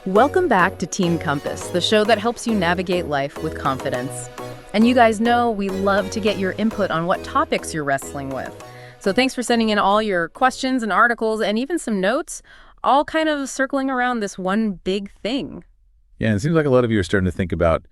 Welcome back to Team Compass, the show that helps you navigate life with confidence. And you guys know we love to get your input on what topics you're wrestling with. So thanks for sending in all your questions and articles and even some notes, all kind of circling around this one big thing. Yeah, and it seems like a lot of you are starting to think about,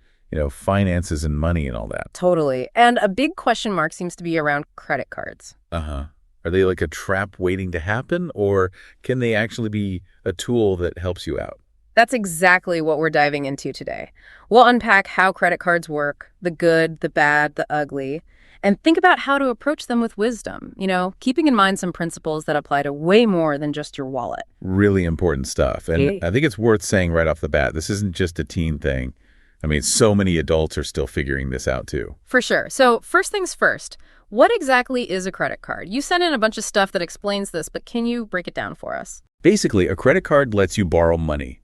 finances and money and all that. Totally. And a big question mark seems to be around credit cards. Uh-huh. Are they like a trap waiting to happen, or can they actually be a tool that helps you out? That's exactly what we're diving into today. We'll unpack how credit cards work, the good, the bad, the ugly, and think about how to approach them with wisdom, keeping in mind some principles that apply to way more than just your wallet. Really important stuff. And I think it's worth saying right off the bat, this isn't just a teen thing. I mean, so many adults are still figuring this out too. For sure. So first things first, what exactly is a credit card? You sent in a bunch of stuff that explains this, but can you break it down for us? Basically, a credit card lets you borrow money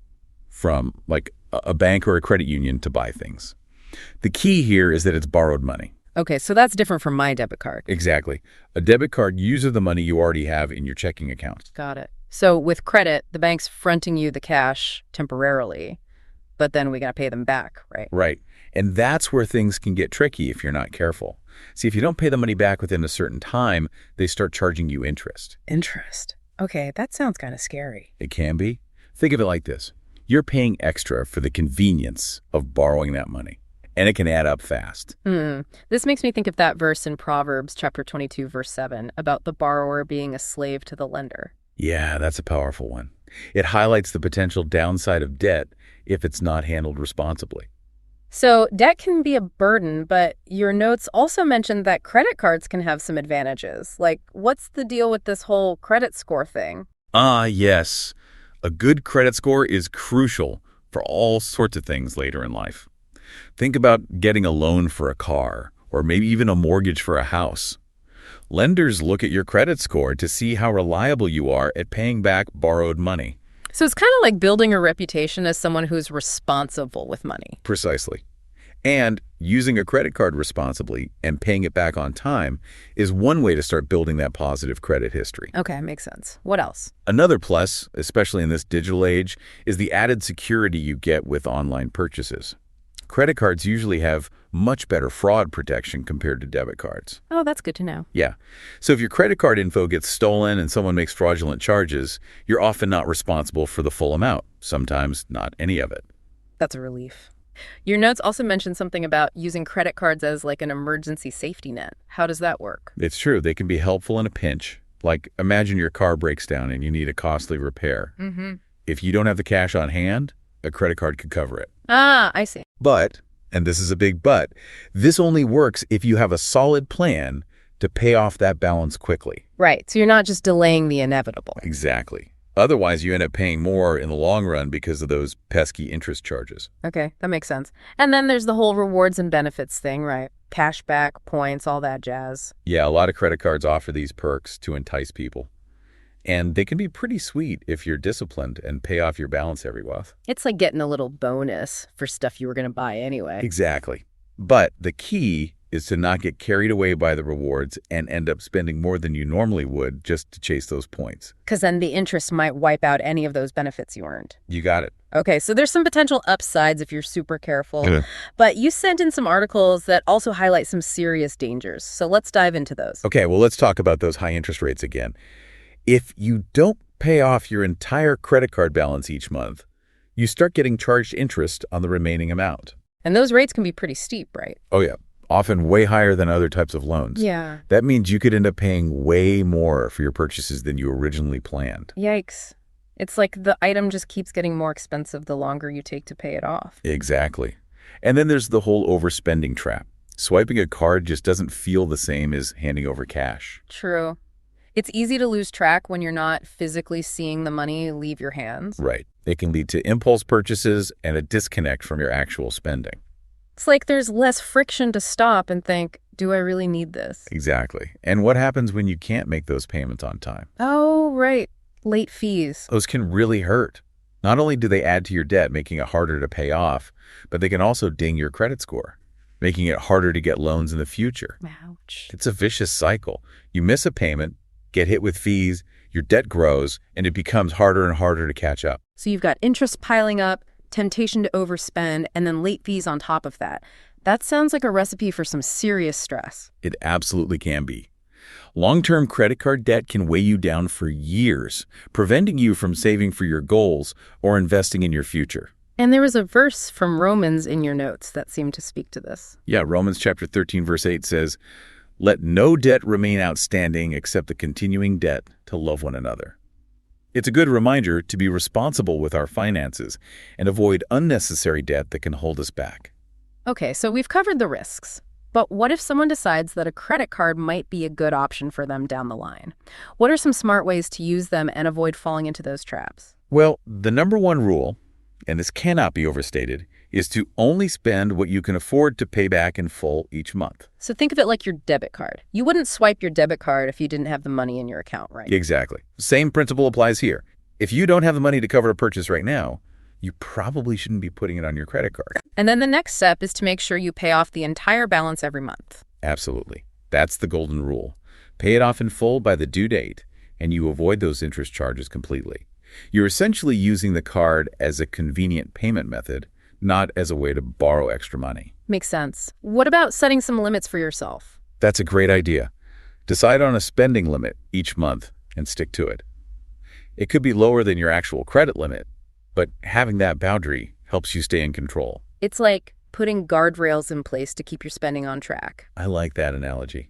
from like a bank or a credit union to buy things. The key here is that it's borrowed money. Okay, so that's different from my debit card. Exactly. A debit card uses the money you already have in your checking account. Got it. So with credit, the bank's fronting you the cash temporarily, but then we got to pay them back, right? Right. And that's where things can get tricky if you're not careful. See, if you don't pay the money back within a certain time, they start charging you interest. Interest. Okay, that sounds kind of scary. It can be. Think of it like this. You're paying extra for the convenience of borrowing that money, and it can add up fast. This makes me think of that verse in Proverbs chapter 22, verse 7, about the borrower being a slave to the lender. Yeah, that's a powerful one. It highlights the potential downside of debt if it's not handled responsibly. So debt can be a burden, but your notes also mentioned that credit cards can have some advantages. Like, what's the deal with this whole credit score thing? Yes. A good credit score is crucial for all sorts of things later in life. Think about getting a loan for a car, or maybe even a mortgage for a house. Lenders look at your credit score to see how reliable you are at paying back borrowed money. So it's kind of like building a reputation as someone who's responsible with money. Precisely. And using a credit card responsibly and paying it back on time is one way to start building that positive credit history. Okay, makes sense. What else? Another plus, especially in this digital age, is the added security you get with online purchases. Credit cards usually have much better fraud protection compared to debit cards. Oh, that's good to know. Yeah. So if your credit card info gets stolen and someone makes fraudulent charges, you're often not responsible for the full amount, sometimes not any of it. That's a relief. Your notes also mentioned something about using credit cards as like an emergency safety net. How does that work? It's true. They can be helpful in a pinch. Like, imagine your car breaks down and you need a costly repair. If you don't have the cash on hand, a credit card could cover it. I see. But, and this is a big but, this only works if you have a solid plan to pay off that balance quickly. Right. So you're not just delaying the inevitable. Exactly. Otherwise, you end up paying more in the long run because of those pesky interest charges. Okay, that makes sense. And then there's the whole rewards and benefits thing, right? Cashback, points, all that jazz. Yeah, a lot of credit cards offer these perks to entice people. And they can be pretty sweet if you're disciplined and pay off your balance every month. It's like getting a little bonus for stuff you were going to buy anyway. Exactly. But the key is to not get carried away by the rewards and end up spending more than you normally would just to chase those points. Because then the interest might wipe out any of those benefits you earned. You got it. Okay, so there's some potential upsides if you're super careful. But you sent in some articles that also highlight some serious dangers. So let's dive into those. Okay, well, let's talk about those high interest rates again. If you don't pay off your entire credit card balance each month, you start getting charged interest on the remaining amount. And those rates can be pretty steep, right? Oh, yeah. Often way higher than other types of loans. Yeah. That means you could end up paying way more for your purchases than you originally planned. Yikes. It's like the item just keeps getting more expensive the longer you take to pay it off. Exactly. And then there's the whole overspending trap. Swiping a card just doesn't feel the same as handing over cash. True. It's easy to lose track when you're not physically seeing the money leave your hands. Right. It can lead to impulse purchases and a disconnect from your actual spending. It's like there's less friction to stop and think, do I really need this? Exactly. And what happens when you can't make those payments on time? Oh, right. Late fees. Those can really hurt. Not only do they add to your debt, making it harder to pay off, but they can also ding your credit score, making it harder to get loans in the future. Ouch. It's a vicious cycle. You miss a payment, get hit with fees, Your debt grows, and it becomes harder and harder to catch up. So you've got interest piling up, temptation to overspend, and then late fees on top of that. That sounds like a recipe for some serious stress. It absolutely can be. Long-term credit card debt can weigh you down for years, preventing you from saving for your goals or investing in your future. And there was a verse from Romans in your notes that seemed to speak to this. Yeah, Romans chapter 13, verse 8 says, "Let no debt remain outstanding except the continuing debt to love one another." It's a good reminder to be responsible with our finances and avoid unnecessary debt that can hold us back. Okay, so we've covered the risks. But what if someone decides that a credit card might be a good option for them down the line? What are some smart ways to use them and avoid falling into those traps? Well, the number one rule, and this cannot be overstated, is to only spend what you can afford to pay back in full each month. So think of it like your debit card. You wouldn't swipe your debit card if you didn't have the money in your account, right? Exactly. Same principle applies here. If you don't have the money to cover a purchase right now, you probably shouldn't be putting it on your credit card. And then the next step is to make sure you pay off the entire balance every month. Absolutely. That's the golden rule. Pay it off in full by the due date, and you avoid those interest charges completely. You're essentially using the card as a convenient payment method, not as a way to borrow extra money. Makes sense. What about setting some limits for yourself? That's a great idea. Decide on a spending limit each month and stick to it. It could be lower than your actual credit limit, but having that boundary helps you stay in control. It's like putting guardrails in place to keep your spending on track. I like that analogy.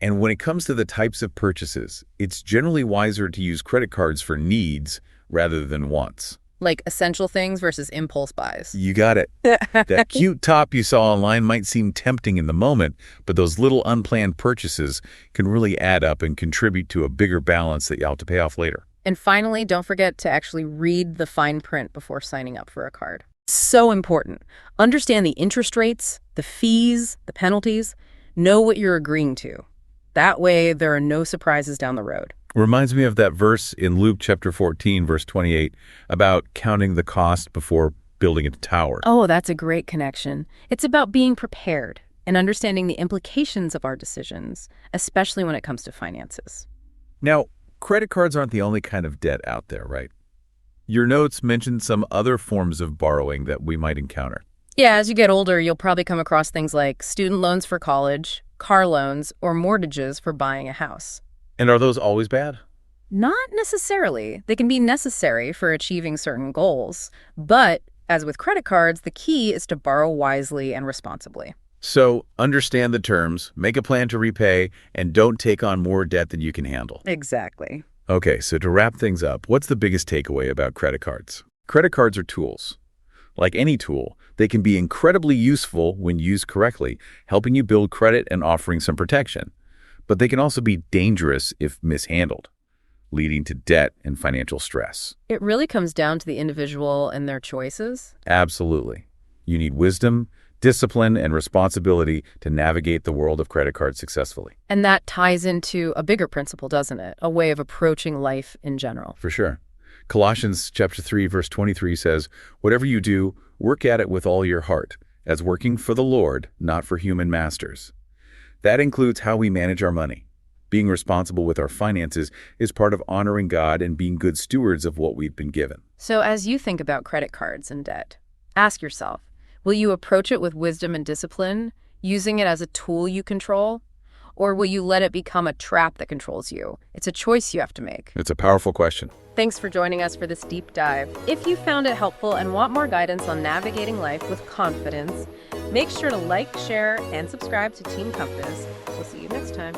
And when it comes to the types of purchases, it's generally wiser to use credit cards for needs rather than wants. Like essential things versus impulse buys. You got it. That cute top you saw online might seem tempting in the moment, but those little unplanned purchases can really add up and contribute to a bigger balance that you'll have to pay off later. And finally, don't forget to actually read the fine print before signing up for a card. So important. Understand the interest rates, the fees, the penalties. Know what you're agreeing to. That way, there are no surprises down the road. Reminds me of that verse in Luke chapter 14, verse 28, about counting the cost before building a tower. Oh, that's a great connection. It's about being prepared and understanding the implications of our decisions, especially when it comes to finances. Now, credit cards aren't the only kind of debt out there, right? Your notes mentioned some other forms of borrowing that we might encounter. Yeah, as you get older, you'll probably come across things like student loans for college, car loans, or mortgages for buying a house. And are those always bad? Not necessarily. They can be necessary for achieving certain goals. But, as with credit cards, the key is to borrow wisely and responsibly. So, understand the terms, make a plan to repay, and don't take on more debt than you can handle. Exactly. Okay, so to wrap things up, what's the biggest takeaway about credit cards? Credit cards are tools. Like any tool, they can be incredibly useful when used correctly, helping you build credit and offering some protection. But they can also be dangerous if mishandled, leading to debt and financial stress. It really comes down to the individual and their choices. Absolutely. You need wisdom, discipline, and responsibility to navigate the world of credit cards successfully. And that ties into a bigger principle, doesn't it? A way of approaching life in general. For sure. Colossians chapter 3, verse 23 says, "Whatever you do, work at it with all your heart, as working for the Lord, not for human masters." That includes how we manage our money. Being responsible with our finances is part of honoring God and being good stewards of what we've been given. So as you think about credit cards and debt, ask yourself, will you approach it with wisdom and discipline, using it as a tool you control? Or will you let it become a trap that controls you? It's a choice you have to make. It's a powerful question. Thanks for joining us for this deep dive. If you found it helpful and want more guidance on navigating life with confidence, make sure to like, share, and subscribe to Team Compass. We'll see you next time.